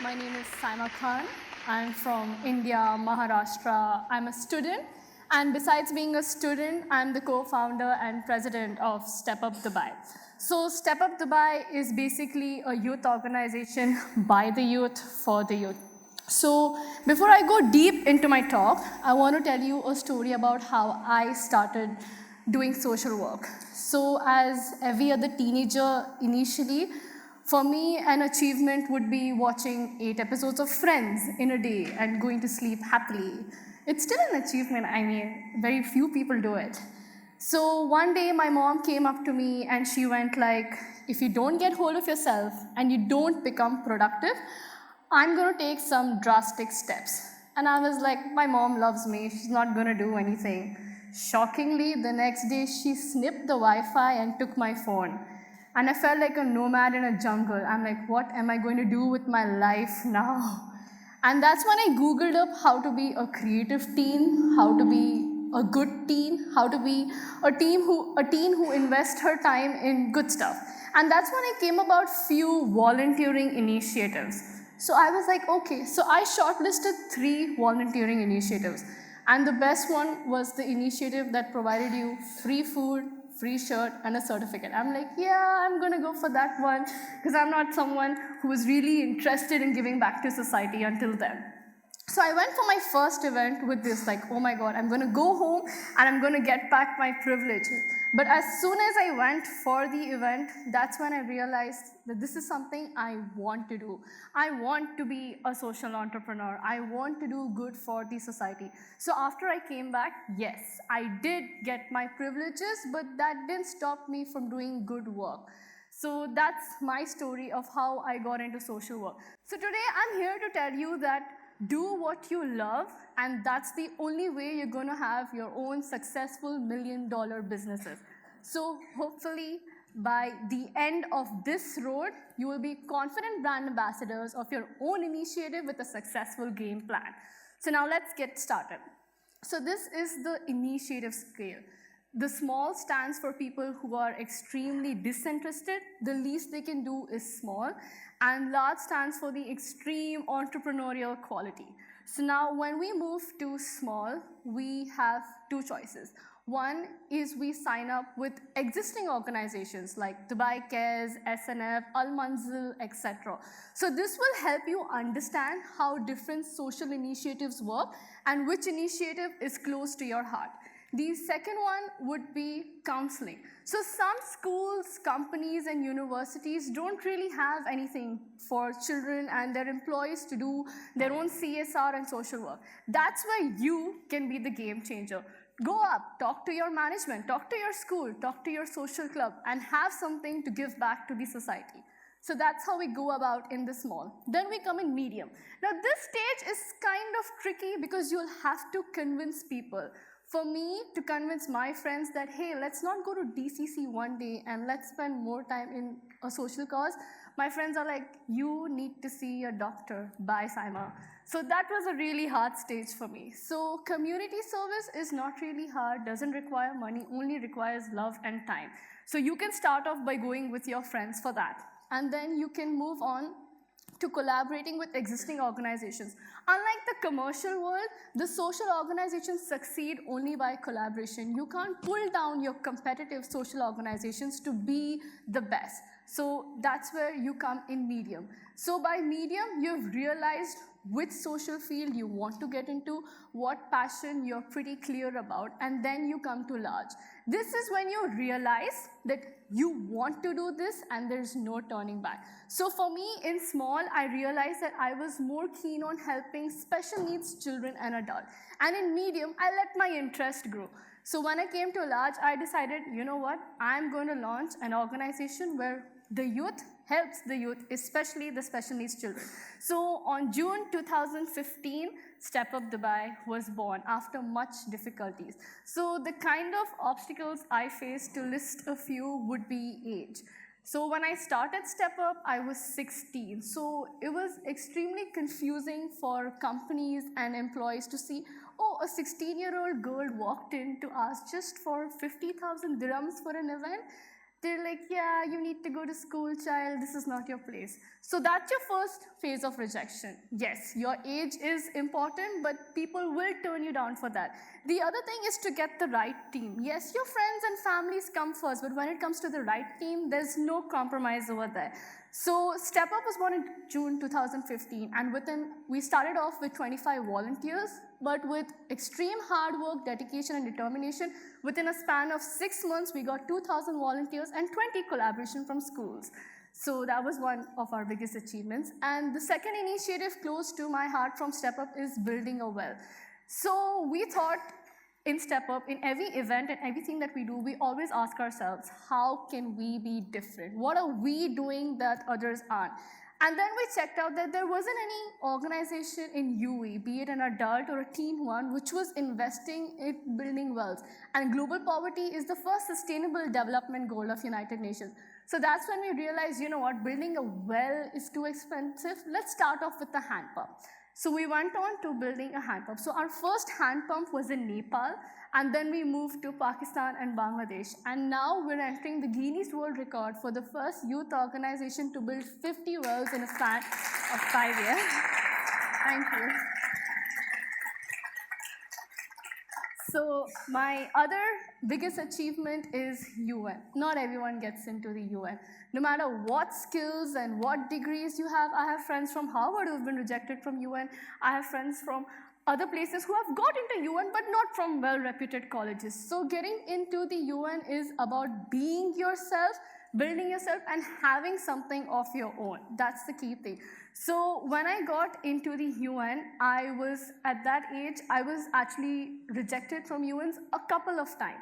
My name is Saima Khan. I'm from India, Maharashtra. I'm a student, and besides being a student, I'm the co-founder and president of Step Up Dubai. So Step Up Dubai is basically a youth organization by the youth for the youth. So before I go deep into my talk, I want to tell you a story about how I started doing social work. So as every other teenager initially, for me, an achievement would be watching 8 episodes of Friends in a day and going to sleep happily. It's still an achievement, I mean, very few people do it. So one day my mom came up to me and she went like, if you don't get hold of yourself and you don't become productive, I'm going to take some drastic steps. And I was like, my mom loves me, she's not going to do anything. Shockingly, the next day she snipped the Wi-Fi and took my phone. And I felt like a nomad in a jungle. I'm like, what am I going to do with my life now? And that's when I Googled up how to be a creative teen, how to be a good teen, how to be a teen who invests her time in good stuff. And that's when I came about few volunteering initiatives. So I was like, okay, so I shortlisted 3 volunteering initiatives. And the best one was the initiative that provided you free food, free shirt, and a certificate. I'm like, yeah, I'm gonna go for that one because I'm not someone who was really interested in giving back to society until then. So I went for my first event with this, like, oh my God, I'm gonna go home and I'm gonna get back my privileges. But as soon as I went for the event, that's when I realized that this is something I want to do. I want to be a social entrepreneur. I want to do good for the society. So after I came back, yes, I did get my privileges, but that didn't stop me from doing good work. So that's my story of how I got into social work. So today I'm here to tell you that do what you love, and that's the only way you're going to have your own successful $1 million businesses. So hopefully by the end of this road, you will be confident brand ambassadors of your own initiative with a successful game plan. So now let's get started. So this is the initiative scale. The small stands for people who are extremely disinterested. The least they can do is small. And large stands for the extreme entrepreneurial quality. So now when we move to small, we have 2 choices. One is we sign up with existing organizations like Dubai Cares, SNF, Al Manzil, etc. So this will help you understand how different social initiatives work and which initiative is close to your heart. The second one would be counseling. So some schools, companies, and universities don't really have anything for children and their employees to do their own CSR and social work. That's where you can be the game changer. Go up, talk to your management, talk to your school, talk to your social club, and have something to give back to the society. So that's how we go about in the small. Then we come in medium. Now this stage is kind of tricky because you'll have to convince people. For me to convince my friends that, hey, let's not go to DCC one day and let's spend more time in a social cause, my friends are like, you need to see a doctor. Bye, Saima. So that was a really hard stage for me. So community service is not really hard, doesn't require money, only requires love and time. So you can start off by going with your friends for that. And then you can move on to collaborating with existing organizations. Unlike the commercial world, the social organizations succeed only by collaboration. You can't pull down your competitive social organizations to be the best. So that's where you come in medium. So by medium, you've realized which social field you want to get into, what passion you're pretty clear about, and then you come to large. This is when you realize that you want to do this and there's no turning back. So for me, in small, I realized that I was more keen on helping special needs children and adults. And in medium, I let my interest grow. So when I came to large, I decided, you know what, I'm going to launch an organization where the youth helps the youth, especially the special needs children. So on June 2015, Step Up Dubai was born after much difficulties. So the kind of obstacles I faced, to list a few, would be age. So when I started Step Up, I was 16. So it was extremely confusing for companies and employees to see, oh, a 16-year-old girl walked in to ask just for 50,000 dirhams for an event. they're like, yeah, you need to go to school, child, this is not your place. So that's your first phase of rejection. Yes, your age is important, but people will turn you down for that. The other thing is to get the right team. Yes, your friends and families come first, but when it comes to the right team, there's no compromise over there. So Step Up was born in June 2015, and we started off with 25 volunteers, but with extreme hard work, dedication, and determination, within a span of 6 months, we got 2,000 volunteers and 20 collaboration from schools. So that was one of our biggest achievements. And the second initiative close to my heart from Step Up is building a well. So we thought in Step Up, in every event and everything that we do, we always ask ourselves, how can we be different? What are we doing that others aren't? And then we checked out that there wasn't any organization in UAE, be it an adult or a teen one, which was investing in building wells. And global poverty is the first sustainable development goal of United Nations. So that's when we realized, you know what, building a well is too expensive. Let's start off with the hand pump. So we went on to building a hand pump. So our first hand pump was in Nepal, and then we moved to Pakistan and Bangladesh. And now we're entering the Guinness World Record for the first youth organization to build 50 wells in a span of 5 years. Thank you. So my other biggest achievement is UN. Not everyone gets into the UN. No matter what skills and what degrees you have, I have friends from Harvard who have been rejected from UN. I have friends from other places who have got into UN, but not from well-reputed colleges. So getting into the UN is about being yourself, building yourself, and having something of your own. That's the key thing. So when I got into the UN, at that age, I was actually rejected from UNs a couple of times.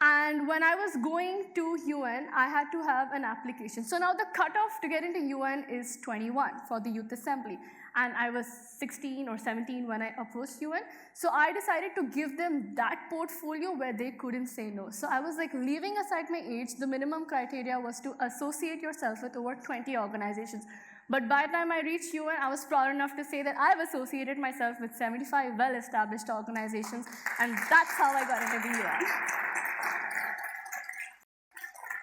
And when I was going to UN, I had to have an application. So now the cutoff to get into UN is 21 for the Youth Assembly. And I was 16 or 17 when I approached UN. So I decided to give them that portfolio where they couldn't say no. So I was like, leaving aside my age, the minimum criteria was to associate yourself with over 20 organizations. But by the time I reached UN, I was proud enough to say that I've associated myself with 75 well-established organizations, and that's how I got into the UN.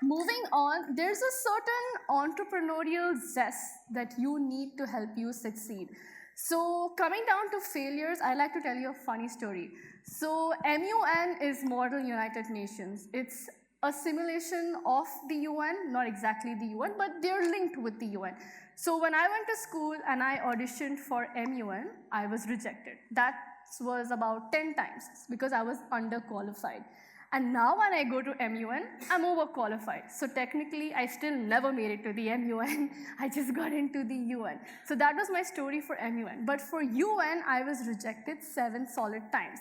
Moving on, there's a certain entrepreneurial zest that you need to help you succeed. So coming down to failures, I'd like to tell you a funny story. So MUN is Model United Nations. It's a simulation of the UN, not exactly the UN, but they're linked with the UN. So when I went to school and I auditioned for MUN, I was rejected. That was about 10 times because I was underqualified. And now when I go to MUN, I'm overqualified. So technically, I still never made it to the MUN. I just got into the UN. So that was my story for MUN. But for UN, I was rejected 7 solid times.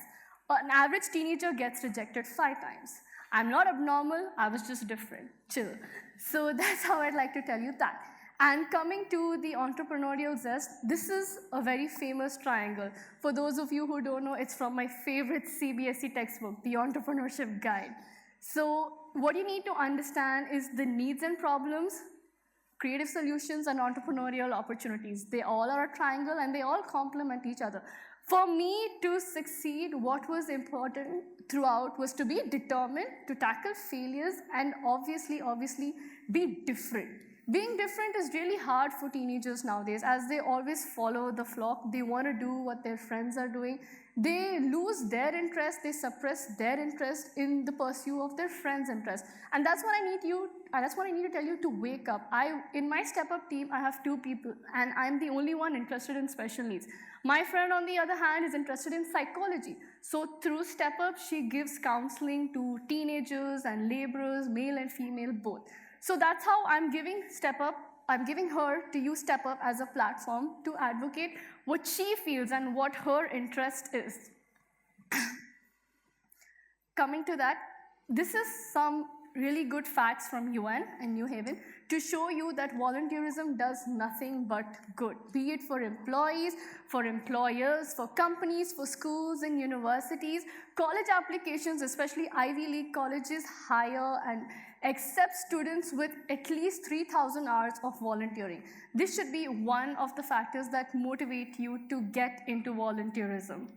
An average teenager gets rejected 5 times. I'm not abnormal, I was just different. Chill. So that's how I'd like to tell you that. And coming to the entrepreneurial zest, this is a very famous triangle. For those of you who don't know, it's from my favorite CBSE textbook, The Entrepreneurship Guide. So what you need to understand is the needs and problems, creative solutions, and entrepreneurial opportunities. They all are a triangle, and they all complement each other. For me to succeed, what was important throughout was to be determined, to tackle failures, and obviously be different. Being different is really hard for teenagers nowadays, as they always follow the flock. They want to do what their friends are doing. They lose their interest, they suppress their interest in the pursuit of their friends' interest. And that's what I need to tell you to wake up. In my Step Up team, I have 2 people, and I'm the only one interested in special needs. My friend, on the other hand, is interested in psychology. So through Step Up, she gives counseling to teenagers and laborers, male and female both. So that's how I'm giving her to use Step Up as a platform to advocate what she feels and what her interest is. Coming to that, this is some really good facts from UN and New Haven to show you that volunteerism does nothing but good, be it for employees, for employers, for companies, for schools and universities. College applications, especially Ivy League colleges, hire and accept students with at least 3,000 hours of volunteering. This should be one of the factors that motivate you to get into volunteerism.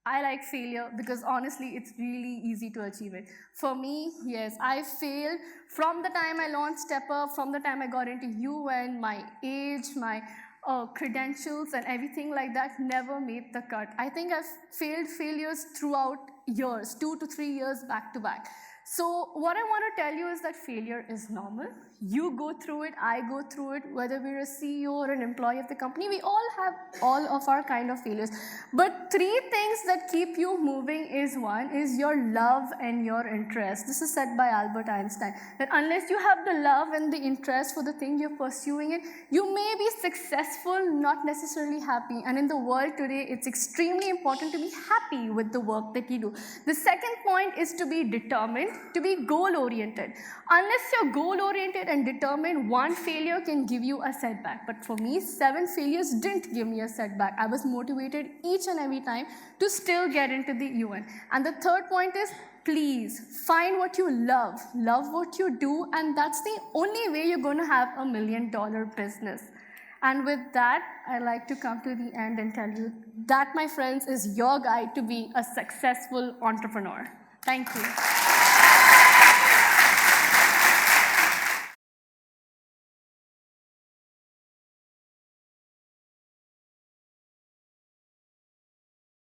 I like failure because honestly, it's really easy to achieve it. For me, yes, I failed from the time I launched Step Up, from the time I got into UN, my age, my credentials and everything like that never made the cut. I think I've failed failures throughout years, 2 to 3 years back to back. So what I want to tell you is that failure is normal. You go through it, I go through it, whether we're a CEO or an employee of the company, we all have all of our kind of failures. But three things that keep you moving is one, is your love and your interest. This is said by Albert Einstein, that unless you have the love and the interest for the thing you're pursuing it, you may be successful, not necessarily happy. And in the world today, it's extremely important to be happy with the work that you do. The second point is to be determined, to be goal-oriented. Unless you're goal-oriented and determined, one failure can give you a setback. But for me, 7 failures didn't give me a setback. I was motivated each and every time to still get into the UN. And the third point is, please find what you love what you do, and that's the only way you're going to have $1 million business. And with that, I like to come to the end and tell you that, my friends, is your guide to be a successful entrepreneur. Thank you.